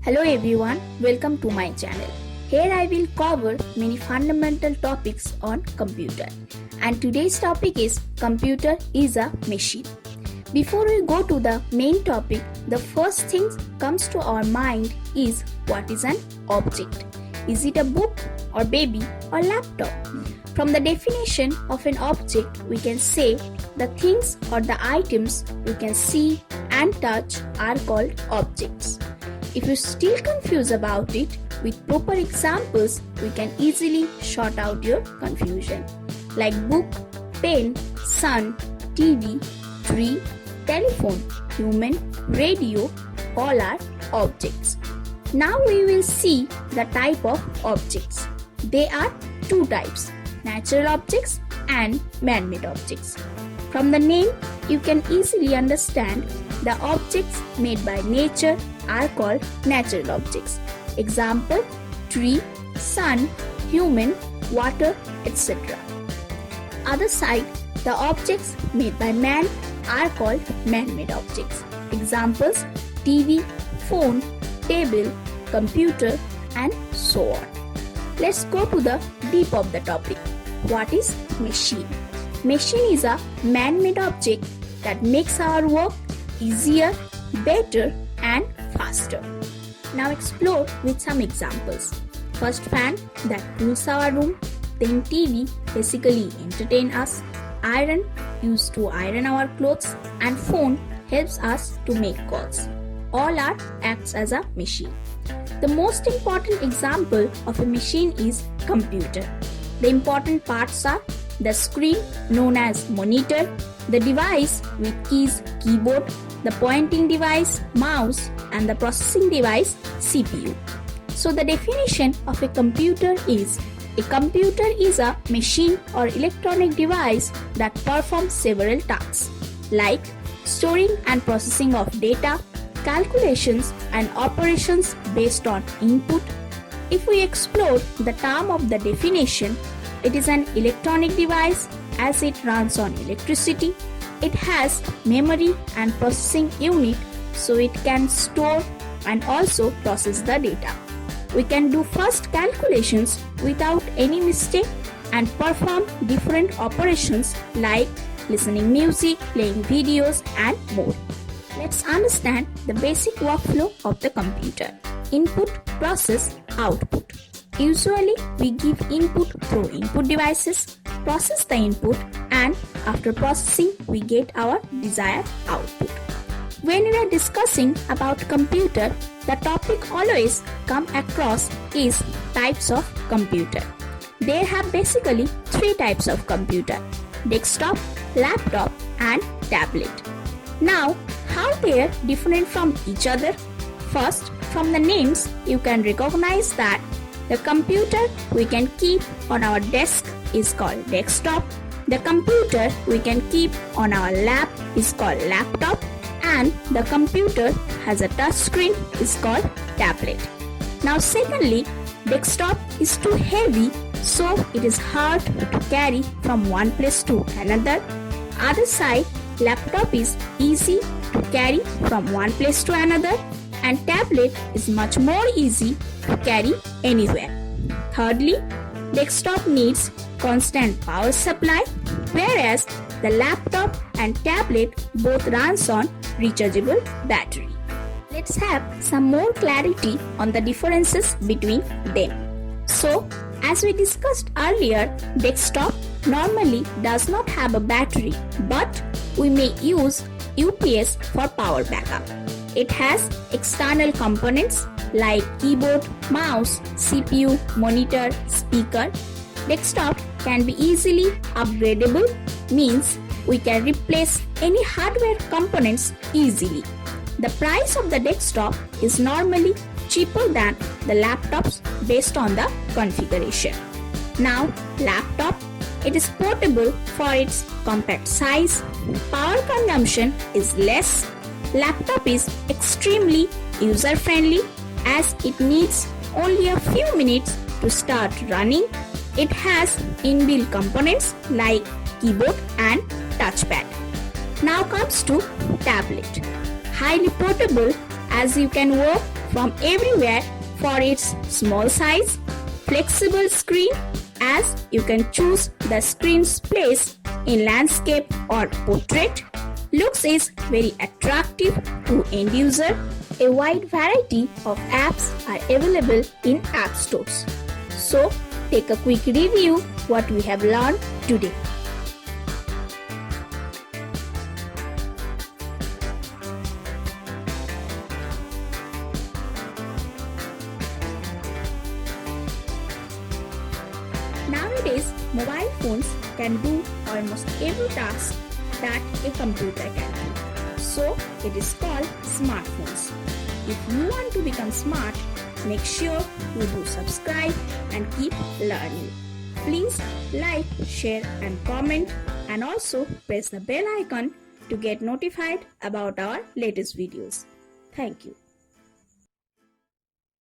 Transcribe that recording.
Hello everyone, welcome to my channel. Here I will cover many fundamental topics on computer. And today's topic is computer is a machine. Before we go to the main topic, the first thing comes to our mind is what is an object? Is it a book or baby or laptop? From the definition of an object, we can say the things or the items we can see and touch are called objects. If you're still confused about it, with proper examples, we can easily sort out your confusion. Like book, pen, sun, TV, tree, telephone, human, radio, all are objects. Now we will see the type of objects. They are two types, natural objects and man-made objects. From the name, you can easily understand the objects made by nature are called natural objects. Example, tree, sun, human, water, etc. Other side, the objects made by man are called man-made objects. Examples, TV, phone, table, computer, and so on. Let's go to the deep of the topic. What is machine? Machine is a man-made object that makes our work easier, better, and faster. Now explore with some examples. First, fan that cools our room, then TV basically entertain us, iron used to iron our clothes, and phone helps us to make calls. All are acts as a machine. The most important example of a machine is computer. The important parts are the screen known as monitor, the device with keys keyboard, the pointing device mouse, and the processing device CPU. So the definition of a computer is a machine or electronic device that performs several tasks like storing and processing of data, calculations and operations based on input. If we explore the term of the definition, it is an electronic device as it runs on electricity. It has memory and processing unit so it can store and also process the data. We can do fast calculations without any mistake and perform different operations like listening music, playing videos and more. Let's understand the basic workflow of the computer. Input, process, output. Usually, we give input through input devices, process the input, and after processing, we get our desired output. When we are discussing about computer, the topic always come across is types of computer. There have basically three types of computer: desktop, laptop, and tablet. Now, how they are different from each other? First, from the names, you can recognize that the computer we can keep on our desk is called desktop. The computer we can keep on our lap is called laptop. And the computer has a touch screen is called tablet. Now secondly, desktop is too heavy, so it is hard to carry from one place to another. Other side, laptop is easy to carry from one place to another, and tablet is much more easy to carry anywhere. Thirdly, desktop needs constant power supply, whereas the laptop and tablet both runs on rechargeable battery. Let's have some more clarity on the differences between them. So, as we discussed earlier, desktop normally does not have a battery, but we may use UPS for power backup. It has external components like keyboard, mouse, CPU, monitor, speaker. Desktop can be easily upgradable, means we can replace any hardware components easily. The price of the desktop is normally cheaper than the laptops based on the configuration. Now, laptop, it is portable for its compact size, power consumption is less. Laptop is extremely user-friendly as it needs only a few minutes to start running. It has inbuilt components like keyboard and touchpad. Now comes to tablet. Highly portable as you can work from everywhere for its small size, flexible screen, as you can choose the screen's place in landscape or portrait. Looks is very attractive to end user. A wide variety of apps are available in app stores. So, take a quick review what we have learned today. Nowadays, mobile phones can do almost every task that a computer can do. So, it is called smartphones. If you want to become smart, make sure you do subscribe and keep learning. Please like, share and comment, and also press the bell icon to get notified about our latest videos. Thank you.